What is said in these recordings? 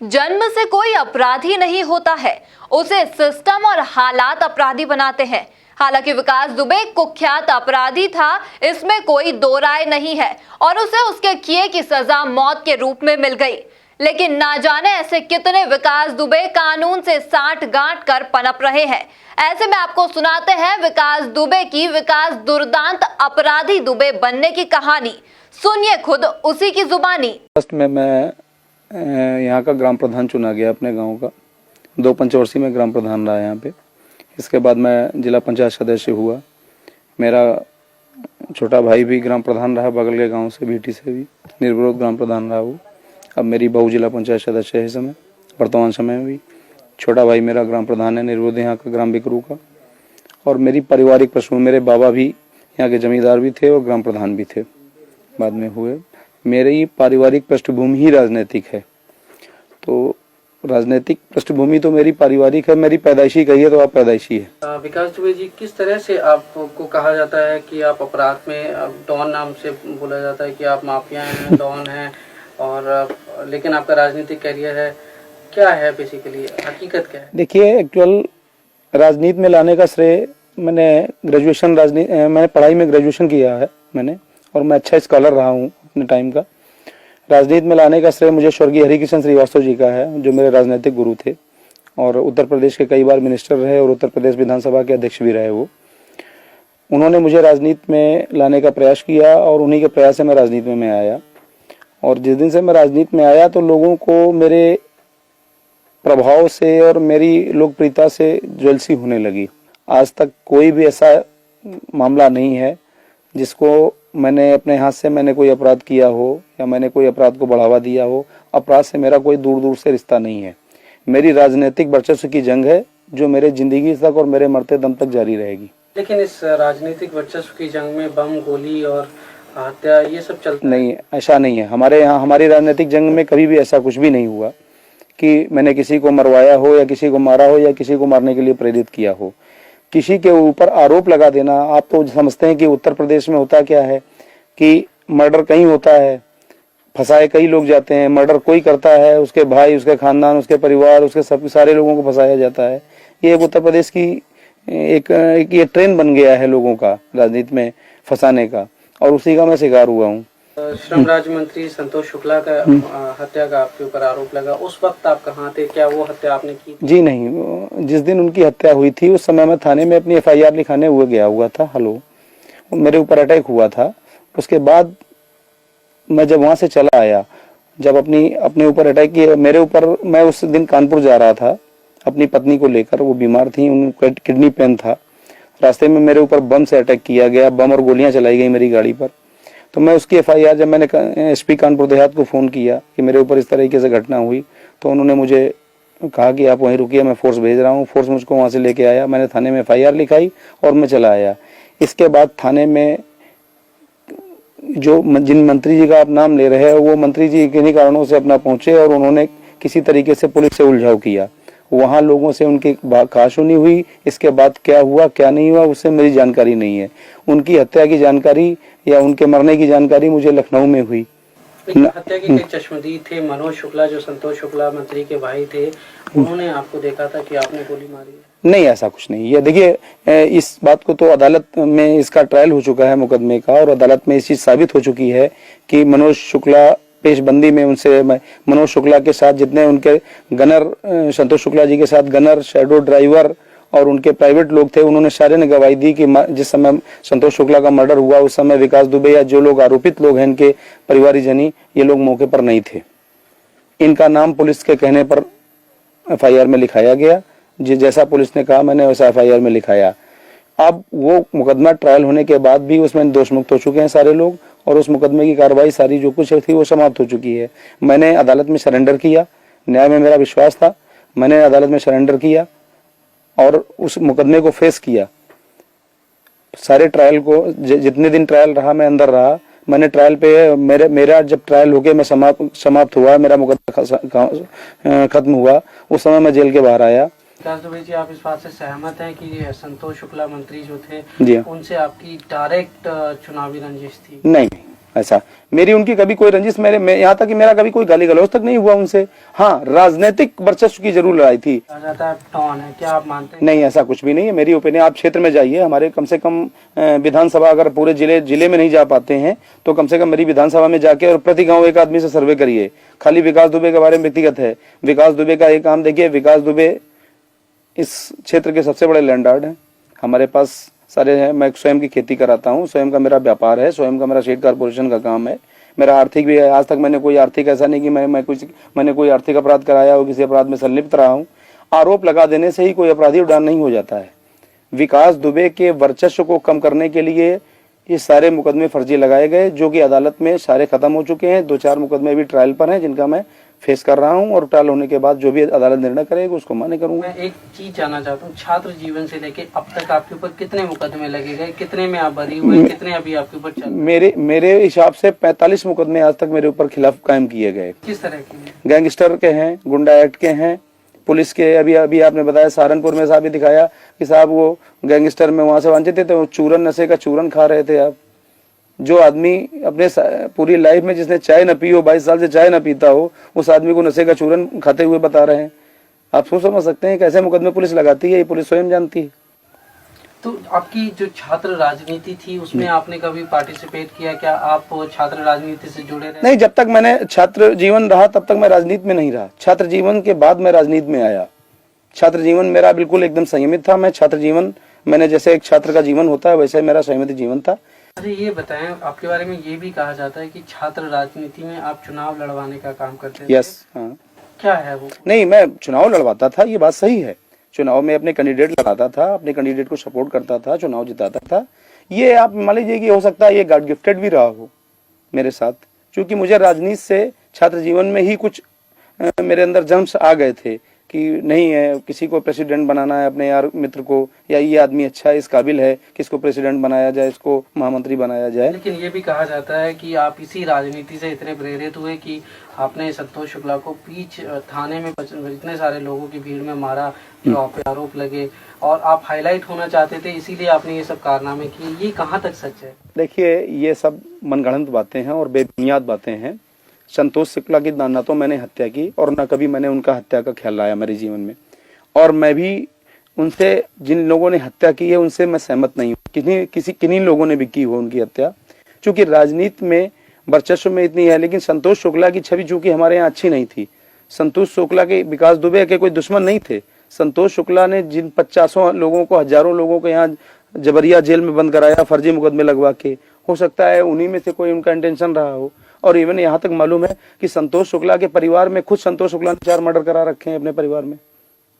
जन्म से कोई अपराधी नहीं होता है, उसे सिस्टम और हालात अपराधी बनाते हैं। हालांकि विकास दुबे कुख्यात अपराधी था, इसमें कोई दो राय नहीं है और उसे उसके किए की सजा मौत के रूप में मिल गई। लेकिन ना जाने ऐसे कितने विकास दुबे कानून से साठ गांठ कर पनप रहे हैं। ऐसे में आपको सुनाते हैं विकास दुबे की विकास दुर्दांत अपराधी दुबे बनने की कहानी। सुनिए खुद उसी की जुबानी। फर्स्ट में मैं यहाँ का ग्राम प्रधान चुना गया, अपने गांव का 2 पंचवर्षीय में ग्राम प्रधान रहा यहाँ पे। इसके बाद मैं जिला पंचायत सदस्य हुआ। मेरा छोटा भाई भी ग्राम प्रधान रहा, बगल के गांव से बीटी से भी निर्विरोध ग्राम प्रधान रहा वो। अब मेरी बहू जिला पंचायत सदस्य है इस समय, वर्तमान समय में भी। छोटा भाई मेरा ग्राम प्रधान है निर्विरोध यहाँ का ग्राम बिकरू का। और मेरी पारिवारिक पृष्ठभूमि, मेरे बाबा भी यहाँ के जमींदार भी थे और ग्राम प्रधान भी थे, बाद में हुए। मेरी पारिवारिक पृष्ठभूमि ही राजनीतिक है। तो राजनीतिक पृष्ठभूमि तो मेरी पारिवारिक है, मेरी पैदाइशी कहिए तो आप पैदाइशी है। विकास दुबे जी, किस तरह से आपको कहा जाता है कि आप अपराध में डॉन नाम से बोला जाता है कि आप माफिया हैं, डॉन हैं, और लेकिन आपका राजनीतिक करियर है, क्या है बेसिकली, हकीकत क्या है? देखिए, एक्चुअल राजनीति में लाने का श्रेय मैंने पढ़ाई में ग्रेजुएशन किया है मैंने, और मैं अच्छा स्कॉलर रहा हूँ अपने टाइम का। राजनीति में लाने का श्रेय मुझे स्वर्गीय हरिकिशन श्रीवास्तव जी का है, जो मेरे राजनीतिक गुरु थे और उत्तर प्रदेश के कई बार मिनिस्टर रहे और उत्तर प्रदेश विधानसभा के अध्यक्ष भी रहे वो। उन्होंने मुझे राजनीति में लाने का प्रयास किया और उन्हीं के प्रयास से मैं राजनीति में आया। और जिस दिन से मैं राजनीति में आया तो लोगों को मेरे प्रभाव से और मेरी लोकप्रियता से ज्वेलसी होने लगी। आज तक कोई भी ऐसा मामला नहीं है जिसको मैंने अपने हाथ से मैंने कोई अपराध किया हो या मैंने कोई अपराध को बढ़ावा दिया हो। अपराध से मेरा कोई दूर दूर से रिश्ता नहीं है। मेरी राजनीतिक वर्चस्व की जंग है जो मेरे जिंदगी तक और मेरे मरते दम तक जारी रहेगी। लेकिन इस राजनीतिक वर्चस्व की जंग में बम, गोली और हत्या ये सब चलता नहीं, ऐसा नहीं है। हमारे यहाँ हमारी राजनीतिक जंग में कभी भी ऐसा कुछ भी नहीं हुआ कि मैंने किसी को मरवाया हो या किसी को मारा हो या किसी को मारने के लिए प्रेरित किया हो। किसी के ऊपर आरोप लगा देना, आप तो समझते हैं कि उत्तर प्रदेश में होता क्या है कि मर्डर कहीं होता है, फंसाए कई लोग जाते हैं। मर्डर कोई करता है, उसके भाई, उसके खानदान, उसके परिवार, उसके सब सारे लोगों को फंसाया जाता है। ये उत्तर प्रदेश की एक ये ट्रेंड बन गया है लोगों का राजनीति में फंसाने का, और उसी का मैं शिकार हुआ हूँ। श्रम राज्य मंत्री संतोष शुक्ला का हत्या का आपके ऊपर आरोप लगा, उस वक्त आप कहाँ थे? क्या वो हत्या आपने की? जी नहीं, जिस दिन उनकी हत्या हुई थी उस समय मैं थाने में अपनी FIR लिखाने हुए गया हुआ था। मेरे ऊपर अटैक हुआ था। उसके बाद मैं जब वहां से चला आया, जब अपने ऊपर अटैक किया मेरे ऊपर, मैं उस दिन कानपुर जा रहा था अपनी पत्नी को लेकर। वो बीमार थी, उनको किडनी पेन था। रास्ते में मेरे ऊपर बम से अटैक किया गया, बम और गोलियां चलाई गई मेरी गाड़ी पर। तो मैं उसकी FIR, जब मैंने SP कानपुर देहात को फ़ोन किया कि मेरे ऊपर इस तरीके से घटना हुई, तो उन्होंने मुझे कहा कि आप वहीं रुकिए, मैं फोर्स भेज रहा हूँ। फोर्स मुझको वहाँ से लेके आया, मैंने थाने में FIR लिखाई और मैं चला आया। इसके बाद थाने में जिन मंत्री जी का आप नाम ले रहे हैं, वो मंत्री जी किन्हीं कारणों से अपना पहुंचे और उन्होंने किसी तरीके से पुलिस से उलझाव किया। वहाँ लोगों से उनकी कहासुनी हुई। इसके बाद क्या हुआ क्या नहीं हुआ उससे मेरी जानकारी नहीं है। उनकी हत्या की जानकारी या उनके मरने की जानकारी मुझे लखनऊ में हुई। हत्या के कई चश्मदीद थे। मनोज शुक्ला, जो संतोष शुक्ला मंत्री के भाई थे, उन्होंने आपको देखा था कि आपने गोली मारी है? नहीं, ऐसा कुछ नहीं। ये देखिए, इस बात को तो अदालत में इसका ट्रायल हो चुका है मुकदमे का, और अदालत में इस चीज साबित हो चुकी है कि मनोज शुक्ला पेशबंदी में उनसे, मनोज शुक्ला के साथ जितने उनके गनर, संतोष शुक्ला जी के साथ गनर, शैडो ड्राइवर और उनके प्राइवेट लोग थे, उन्होंने सारे ने गवाही दी कि जिस समय संतोष शुक्ला का मर्डर हुआ उस समय विकास दुबे या जो लोग आरोपित लोग हैं इनके परिवारजनी, ये लोग मौके पर नहीं थे। इनका नाम पुलिस के कहने पर FIR में लिखाया गया। जैसा पुलिस ने कहा मैंने वैसा FIR में लिखाया। अब वो मुकदमा ट्रायल होने के बाद भी उसमें दोष मुक्त हो चुके हैं सारे लोग, और उस मुकदमे की कार्रवाई सारी जो कुछ थी वो समाप्त हो चुकी है। मैंने अदालत में सरेंडर किया, न्याय में मेरा विश्वास था, मैंने अदालत में सरेंडर किया और उस मुकदमे को फेस किया। सारे ट्रायल को, जितने दिन ट्रायल रहा मैं अंदर रहा। मैंने ट्रायल पे मेरा जब ट्रायल हो गया, मैं समाप्त हुआ, मेरा मुकदमा खत्म हुआ, उस समय मैं जेल के बाहर आया। विकास दुबे जी, आप इस बात से सहमत हैं कि संतोष शुक्ला मंत्री जो थे जी उनसे आपकी डायरेक्ट चुनावी रंजिश थी? नहीं, ऐसा मेरी उनकी कभी कोई रंजिश मैं यहाँ तक कि मेरा कभी कोई गाली गलौज तक नहीं हुआ उनसे। हाँ, राजनीतिक वर्चस्व की जरूर लड़ाई थी। कहा जाता है डॉन है, क्या आप मानते हैं? नहीं, ऐसा कुछ भी नहीं है। मेरी ओपिनियन, आप क्षेत्र में जाइए, हमारे कम से कम विधानसभा, अगर पूरे जिले में नहीं जा पाते हैं तो कम से कम मेरी विधानसभा में जाके और प्रति गांव एक आदमी से सर्वे करिए। खाली विकास दुबे के बारे में व्यक्तिगत है, विकास दुबे का एक काम देखिए। विकास दुबे इस क्षेत्र के सबसे बड़े लैंडलॉर्ड हैं। हमारे पास सारे हैं। मैं स्वयं की खेती कराता हूँ, स्वयं का मेरा व्यापार है, स्वयं का मेरा स्टेट कॉर्पोरेशन का काम है, मेरा आर्थिक भी है। आज तक मैंने कोई आर्थिक, ऐसा नहीं कि मैंने कोई आर्थिक अपराध कराया हो, किसी अपराध में संलिप्त रहा हूँ। आरोप लगा देने से ही कोई अपराधी उड़ान नहीं हो जाता है। विकास दुबे के वर्चस्व को कम करने के लिए ये सारे मुकदमे फर्जी लगाए गए, जो कि अदालत में सारे खत्म हो चुके हैं। 2-4 मुकदमे भी ट्रायल पर हैं, जिनका मैं फेस कर रहा हूं, और ट्रायल होने के बाद जो भी अदालत निर्णय करेगी उसको मान्य करूंगा। मैं एक चीज जानना चाहता हूँ, छात्र जीवन से लेके अब तक आपके ऊपर कितने मुकदमे लगे गए, कितने में आप बरी हुए, कितने अभी आपके ऊपर चल रहे हैं? मेरे हिसाब से 45 मुकदमे आज तक मेरे ऊपर खिलाफ कायम किए गए। किस तरह के? गैंगस्टर के हैं, गुंडा एक्ट के हैं, पुलिस के। अभी आपने बताया सहारनपुर में साहब दिखाया कि साहब वो गैंगस्टर में वहां से वांछित थे, तो चूरन, नशे का चूरन खा रहे थे। आप जो आदमी अपने पूरी लाइफ में जिसने चाय न पी हो, 22 साल से चाय न पीता हो, उस आदमी को नशे का चूरन खाते हुए बता रहे हैं। आप सोच समझ सकते हैं कैसे मुकदमे पुलिस लगाती है, ये पुलिस स्वयं जानती है। तो आपकी जो छात्र राजनीति थी उसमें आपने कभी पार्टिसिपेट किया? क्या आप छात्र राजनीति से जुड़े रहे? नहीं, जब तक मैंने छात्र जीवन रहा तब तक मैं राजनीति में नहीं रहा। छात्र जीवन के बाद मैं राजनीति में आया। छात्र जीवन मेरा बिल्कुल एकदम संयमित था। मैं छात्र जीवन, मैंने जैसे एक छात्र का जीवन होता है वैसे मेरा संयमित जीवन था। अरे ये बताएं, आपके बारे में ये भी कहा जाता है कि छात्र राजनीति में आप चुनाव लड़वाने का काम करते थे। यस, हाँ। क्या है वो? नहीं, मैं चुनाव लड़वाता था, ये बात सही है। चुनाव में अपने कैंडिडेट लड़ाता था, अपने कैंडिडेट को सपोर्ट करता था, चुनाव जिताता था। ये आप मान लीजिए कि हो सकता है ये गॉड गिफ्टेड भी रहा हो मेरे साथ, क्योंकि मुझे राजनीति से छात्र जीवन में ही कुछ मेरे अंदर जम्स आ गए थे कि नहीं है, किसी को प्रेसिडेंट बनाना है अपने यार मित्र को, या ये आदमी अच्छा है, इस काबिल है, किसको प्रेसिडेंट बनाया जाए, इसको महामंत्री बनाया जाए। लेकिन ये भी कहा जाता है कि आप इसी राजनीति से इतने प्रेरित हुए कि आपने संतोष शुक्ला को बीच थाने में इतने सारे लोगों की भीड़ में मारा, जो आप पे आरोप लगे, और आप हाईलाइट होना चाहते थे, इसीलिए आपने ये सब कारनामे किए। ये कहाँ तक सच है? देखिए, ये सब मनगढ़ंत बातें हैं और बेबुनियाद बातें हैं। संतोष शुक्ला की ना तो मैंने हत्या की और ना कभी मैंने उनका हत्या का ख्याल लाया मेरे जीवन में, और मैं भी उनसे, जिन लोगों ने हत्या की है उनसे मैं सहमत नहीं हूँ। किन्हीं लोगों ने भी की हो उनकी हत्या, क्योंकि राजनीति में वर्चस्व में इतनी है। लेकिन संतोष शुक्ला की छवि चूंकि हमारे यहाँ अच्छी नहीं थी। संतोष शुक्ला के, विकास दुबे के कोई दुश्मन नहीं थे। संतोष शुक्ला ने जिन 50 लोगों को, हजारों लोगों को यहाँ जबरिया जेल में बंद कराया, फर्जी मुकदमे लगवा के, हो सकता है उन्हीं में से कोई उनका इंटेंशन रहा हो। और इवन यहाँ तक मालूम है कि संतोष शुक्ला के परिवार में, खुद संतोष शुक्ला ने 4 मर्डर करा रखे हैं अपने परिवार में।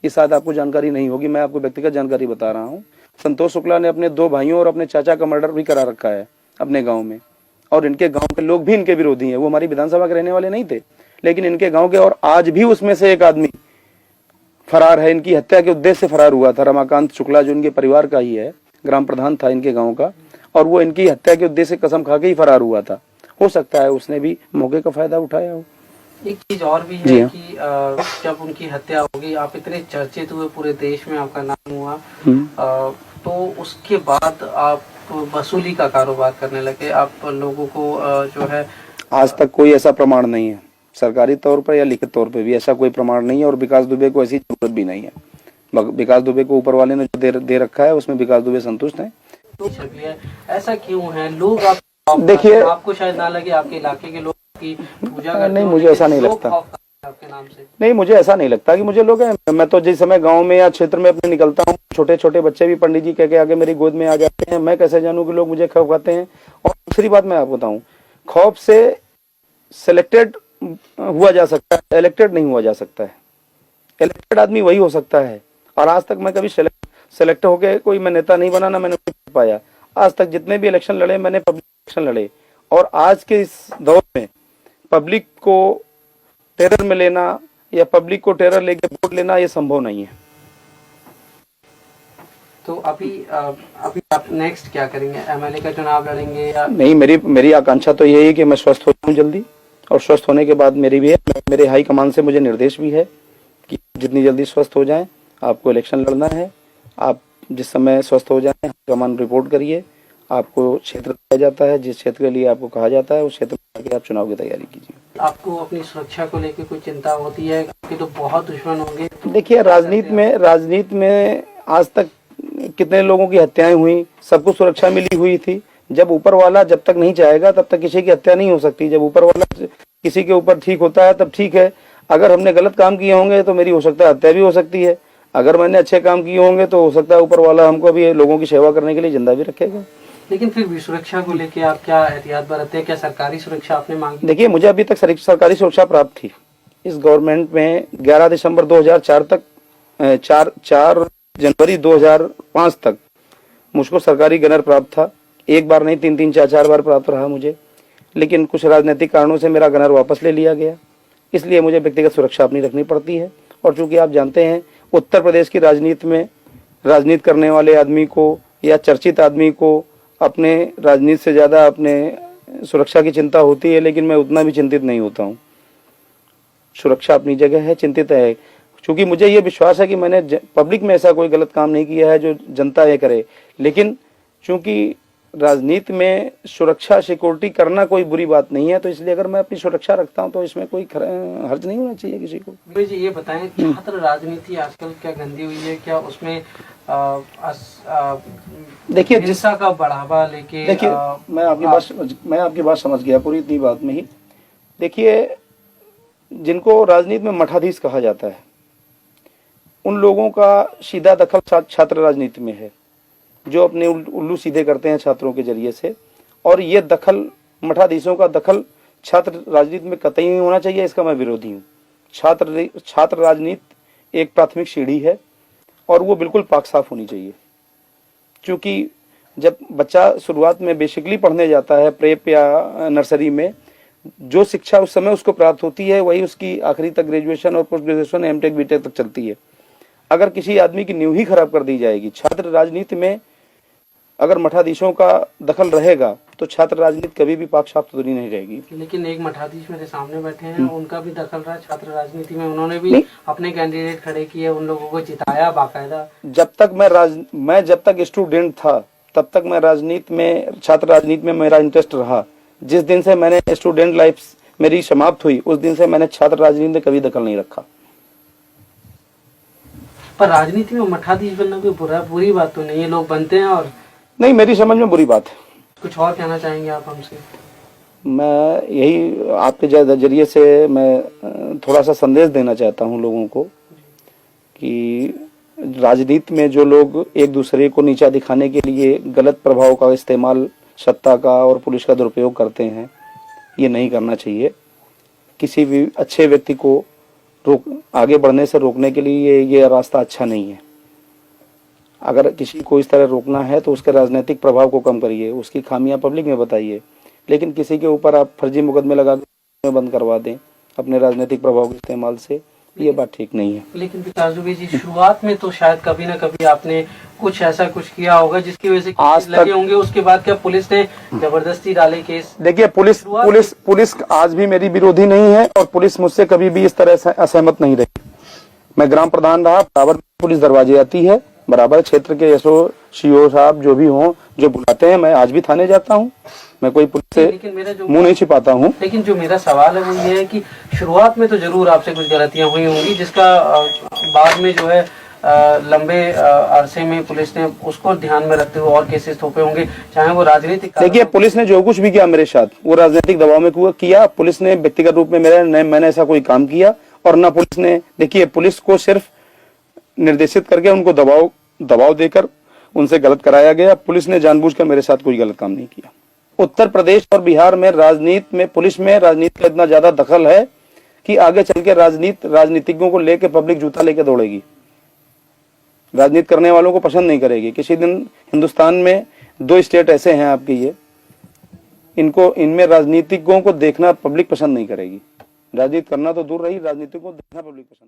ये शायद आपको जानकारी नहीं होगी, मैं आपको व्यक्तिगत जानकारी बता रहा हूँ। संतोष शुक्ला ने अपने 2 भाइयों और अपने चाचा का मर्डर भी करा रखा है अपने गाँव में, और इनके गाँव के लोग भी इनके विरोधी हैं। वो हमारी विधानसभा के रहने वाले नहीं थे, लेकिन इनके गाँव के, और आज भी उसमें से एक आदमी फरार है। इनकी हत्या के उद्देश्य से फरार हुआ था रमाकांत शुक्ला, जो इनके परिवार का ही है, ग्राम प्रधान था इनके गाँव का, और वो इनकी हत्या के उद्देश्य से कसम खा के ही फरार हुआ था। हो सकता है उसने भी मौके का फायदा उठाया हो। एक चीज और भी है कि जब उनकी हत्या होगी, आप इतने चर्चित हुए, पूरे देश में आपका नाम हुआ, तो उसके बाद आप वसूली का कारोबार करने लगे, आप लोगों को जो है। आज तक कोई ऐसा प्रमाण नहीं है, सरकारी तौर पर या लिखित तौर पर भी ऐसा कोई प्रमाण नहीं है, और विकास दुबे को ऐसी जरूरत भी नहीं है। विकास दुबे को ऊपर वाले ने जो दे रखा है उसमें विकास दुबे संतुष्ट है। तो ऐसा क्यों है? लोग आप देखिए, आपको शायद ना लगे, आपके इलाके के लोग की पूजा करते नहीं, मुझे ऐसा नहीं लगता। आपके नाम से नहीं, मुझे ऐसा नहीं लगता कि मुझे लोग हैं। मैं तो जिस समय गांव में या क्षेत्र में अपने निकलता हूँ, छोटे छोटे बच्चे भी पंडित जी कह के आगे मेरी गोद में आ जाते हैं। मैं कैसे जानूं कि लोग मुझे खौफ खाते हैं? और दूसरी बात मैं आपको बताऊं, खौफ से सिलेक्टेड हुआ जा सकता है, इलेक्टेड नहीं हुआ जा सकता है। इलेक्टेड आदमी वही हो सकता है, और आज तक मैं कभी सेलेक्ट होके कोई मैं नेता नहीं बना, ना मैंने पाया। आज तक जितने भी इलेक्शन लड़े, मैंने पब्लिक इलेक्शन लड़े, और आज के इस दौर में पब्लिक को टेरर में लेना या पब्लिक को टेरर लेके वोट लेना, ये संभव नहीं है। तो अभी आप नेक्स्ट क्या करेंगे? एमएलए का चुनाव लड़ेंगे या नहीं? मेरी आकांक्षा तो यही है कि मैं स्वस्थ हो जाऊं जल्दी, और स्वस्थ होने के बाद मेरे हाई कमान से मुझे निर्देश भी है कि जितनी जल्दी स्वस्थ हो जाएं, आपको इलेक्शन लड़ना है। आप जिस समय स्वस्थ हो जाएं, कमान रिपोर्ट करिए, आपको क्षेत्र दिया जाता है, जिस क्षेत्र के लिए आपको कहा जाता है उस क्षेत्र में आके आप चुनाव की तैयारी कीजिए। आपको अपनी सुरक्षा को लेकर कोई चिंता होती है? आपके तो बहुत दुश्मन होंगे। तो देखिए, राजनीति में आज तक कितने लोगों की हत्याएं हुई, सबको सुरक्षा मिली हुई थी। जब ऊपर वाला जब तक नहीं चाहेगा तब तक किसी की हत्या नहीं हो सकती। जब ऊपर वाला किसी के ऊपर ठीक होता है तब ठीक है। अगर हमने गलत काम किए होंगे तो मेरी हो सकता है हत्या भी हो सकती है। अगर मैंने अच्छे काम किए होंगे तो हो सकता है ऊपर वाला हमको भी लोगों की सेवा करने के लिए जिंदा भी रखेगा। लेकिन फिर भी सुरक्षा को लेके आप क्या एहतियात बरतते हैं? क्या सरकारी सुरक्षा आपने मांगी? देखिए, मुझे अभी तक सरकारी सुरक्षा प्राप्त थी। इस गवर्नमेंट में 11 दिसंबर 2004 तक 4 जनवरी 2005 तक मुझको सरकारी गनर प्राप्त था। एक बार नहीं, 3 4 बार प्राप्त रहा मुझे। लेकिन कुछ राजनीतिक कारणों से मेरा गनर वापस ले लिया गया, इसलिए मुझे व्यक्तिगत सुरक्षा अपनी रखनी पड़ती है। और चूंकि आप जानते हैं, उत्तर प्रदेश की राजनीति में राजनीति करने वाले आदमी को या चर्चित आदमी को अपने राजनीति से ज़्यादा अपने सुरक्षा की चिंता होती है, लेकिन मैं उतना भी चिंतित नहीं होता हूँ। सुरक्षा अपनी जगह है, चिंतित है, क्योंकि मुझे ये विश्वास है कि मैंने पब्लिक में ऐसा कोई गलत काम नहीं किया है जो जनता ये करे। लेकिन चूंकि राजनीति में सुरक्षा सिक्योरिटी करना कोई बुरी बात नहीं है, तो इसलिए अगर मैं अपनी सुरक्षा रखता हूं तो इसमें कोई हर्ज नहीं होना चाहिए किसी को। जी, ये बताएं, छात्र राजनीति आजकल क्या गंदी हुई है? क्या उसमें देखिए, हिंसा का बढ़ावा लेके? देखिए, मैं आपकी बात समझ गया पूरी इतनी बात में ही। देखिए, जिनको राजनीति में मठाधीश कहा जाता है, उन लोगों का सीधा दखल छात्र राजनीति में है, जो अपने उल्लू सीधे करते हैं छात्रों के जरिए से। और ये दखल, मठाधीशों का दखल छात्र राजनीति में कतई नहीं होना चाहिए, इसका मैं विरोधी हूँ। छात्र राजनीति एक प्राथमिक सीढ़ी है और वो बिल्कुल पाक साफ होनी चाहिए। क्योंकि जब बच्चा शुरुआत में बेसिकली पढ़ने जाता है, प्रेप या नर्सरी में, जो शिक्षा उस समय उसको प्राप्त होती है वही उसकी आखिरी तक ग्रेजुएशन और पोस्ट ग्रेजुएशन, एमटेक, बीटेक तक चलती है। अगर किसी आदमी की नींव ही खराब कर दी जाएगी छात्र राजनीति में, अगर मठाधीशों का दखल रहेगा तो छात्र राजनीति कभी भी पाक साफ सुथरी नहीं रहेगी। लेकिन एक मठाधीश मेरे सामने बैठे हैं, उनका भी दखल रहा छात्र राजनीति में। उन्होंने भी अपने कैंडिडेट खड़े किए, उन लोगों को जिताया बाकायदा। जब तक मैं जब तक स्टूडेंट था तब तक मैं राजनीति में, छात्र राजनीति में मेरा इंटरेस्ट रहा। जिस दिन से मैंने स्टूडेंट लाइफ मेरी समाप्त हुई उस दिन से मैंने छात्र राजनीति में कभी दखल नहीं रखा। पर राजनीति में मठाधीश बनना कोई बुरी बात तो नहीं है, लोग बनते हैं। और नहीं, मेरी समझ में बुरी बात है। कुछ और कहना चाहेंगे आप हमसे? मैं यही आपके जरिए से मैं थोड़ा सा संदेश देना चाहता हूँ लोगों को कि राजनीति में जो लोग एक दूसरे को नीचा दिखाने के लिए गलत प्रभाव का इस्तेमाल, सत्ता का और पुलिस का दुरुपयोग करते हैं, ये नहीं करना चाहिए। किसी भी अच्छे व्यक्ति को आगे बढ़ने से रोकने के लिए ये रास्ता अच्छा नहीं है। अगर किसी को इस तरह रोकना है तो उसके राजनीतिक प्रभाव को कम करिए, उसकी खामियां पब्लिक में बताइए। लेकिन किसी के ऊपर आप फर्जी मुकदमे लगा के बंद करवा दें अपने राजनीतिक प्रभाव के इस्तेमाल से, ये बात ठीक नहीं है। लेकिन विकास दुबे जी, शुरुआत में तो शायद कभी ना कभी आपने कुछ ऐसा कुछ किया होगा जिसकी वजह से केस लगे होंगे। उसके बाद क्या पुलिस ने जबरदस्ती डाले केस? देखिए, पुलिस आज भी मेरी विरोधी नहीं है और पुलिस मुझसे कभी भी इस तरह से असहमत नहीं रही। मैं ग्राम प्रधान रहा, बराबर पुलिस दरवाजे आती है, बराबर क्षेत्र के एसओ सीओ साहब जो भी हों, जो बुलाते हैं, मैं आज भी थाने जाता हूँ। मैं कोई पुलिस से मुंह नहीं छिपाता हूँ। लेकिन जो मेरा सवाल है वो ये है कि शुरुआत में तो जरूर आपसे कुछ गलतियां हुई होंगी, जिसका बाद में जो है लंबे अरसे में पुलिस ने उसको ध्यान में रखते हुए और केसेस थोपे होंगे, चाहे वो राजनीतिक। देखिए, पुलिस ने जो कुछ भी किया मेरे साथ वो राजनीतिक दबाव में किया। पुलिस ने व्यक्तिगत रूप में मैंने ऐसा कोई काम किया और न पुलिस ने। देखिए, पुलिस को सिर्फ निर्देशित करके उनको दबाव देकर उनसे गलत कराया गया। पुलिस ने जानबूझकर मेरे साथ कोई गलत काम नहीं किया। उत्तर प्रदेश और बिहार में राजनीति में, पुलिस में राजनीति का इतना ज्यादा दखल है कि आगे चल के राजनीतिज्ञों को लेके पब्लिक जूता लेके दौड़ेगी, राजनीति करने वालों को पसंद नहीं करेगी। किसी दिन हिंदुस्तान में 2 स्टेट ऐसे हैं आपके, ये इनमें राजनीतिज्ञों को देखना पब्लिक पसंद नहीं करेगी। राजनीति करना तो दूर रही, राजनीतिज्ञों को देखना पब्लिक पसंद